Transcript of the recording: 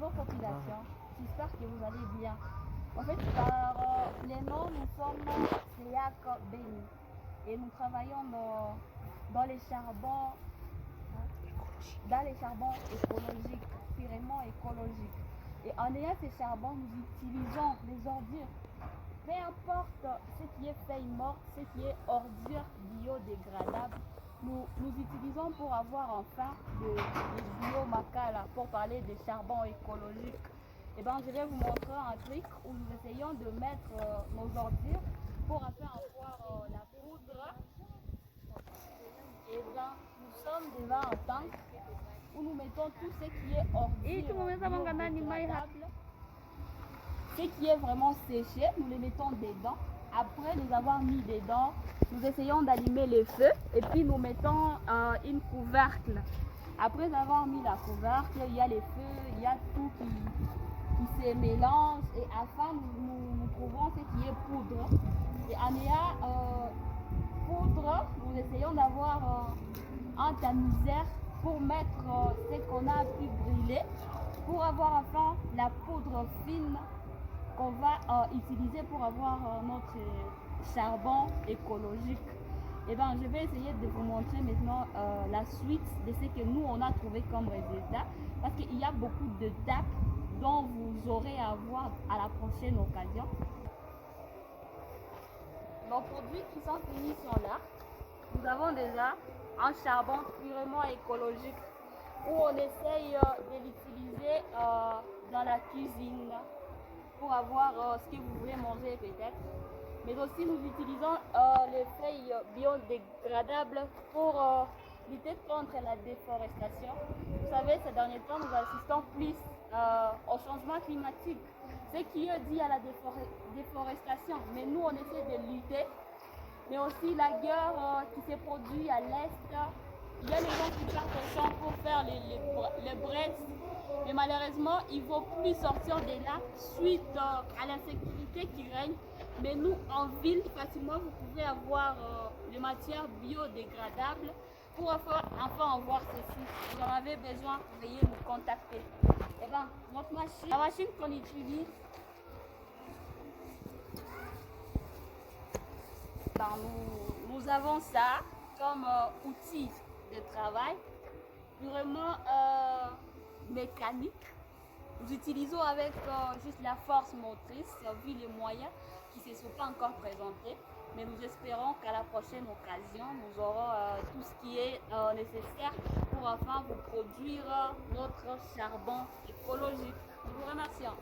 vos populations. J'espère que vous allez bien. En fait, par les noms, nous sommes CEAC Béni et nous travaillons dans les charbons, écologiques, purement écologiques. Et en ayant ces charbons, nous utilisons les ordures. Peu importe ce qui est feuille morte, ce qui est ordure biodégradable, nous utilisons pour avoir enfin des biomacala, pour parler des charbons écologiques. Et ben, je vais vous montrer un truc où nous essayons de mettre nos ordures pour enfin avoir la poudre. Et ben, nous sommes devant un tank où nous mettons tout ce qui est ordure biodégradable. Ce qui est vraiment séché, nous les mettons dedans. Après les avoir mis dedans, nous essayons d'allumer les feux et puis nous mettons une couvercle. Après avoir mis la couvercle, il y a les feux, il y a tout qui se mélange et enfin nous trouvons ce qui est poudre. Et en ayant poudre, nous essayons d'avoir un tamiseur pour mettre ce qu'on a pu brûler pour avoir enfin la poudre fine qu'on va utiliser pour avoir notre charbon écologique. Et ben, je vais essayer de vous montrer maintenant la suite de ce que nous on a trouvé comme résultat, parce qu'il y a beaucoup d'étapes dont vous aurez à voir à la prochaine occasion. Nos produits qui sont finis sont là. Nous avons déjà un charbon purement écologique où on essaye de l'utiliser dans la cuisine pour avoir ce que vous voulez manger peut-être. Mais aussi nous utilisons les feuilles biodégradables pour lutter contre la déforestation. Vous savez, ces derniers temps, nous assistons plus au changement climatique, ce qui est dû à la déforestation. Mais nous, on essaie de lutter. Mais aussi la guerre qui s'est produite à l'Est. Il y a les gens qui partent au champ pour faire les braises. Mais malheureusement, ils ne vont plus sortir de là suite à l'insécurité qui règne. Mais nous, en ville, facilement, vous pouvez avoir les matières biodégradables pour enfin avoir ceci. Si vous en avez besoin, veuillez nous contacter. Et bien, la machine qu'on utilise, nous avons ça comme outil de travail purement mécanique. Nous utilisons avec juste la force motrice vu les moyens qui ne se sont pas encore présentés. Mais nous espérons qu'à la prochaine occasion, nous aurons tout ce qui est nécessaire pour enfin vous produire notre charbon écologique. Nous vous remercions.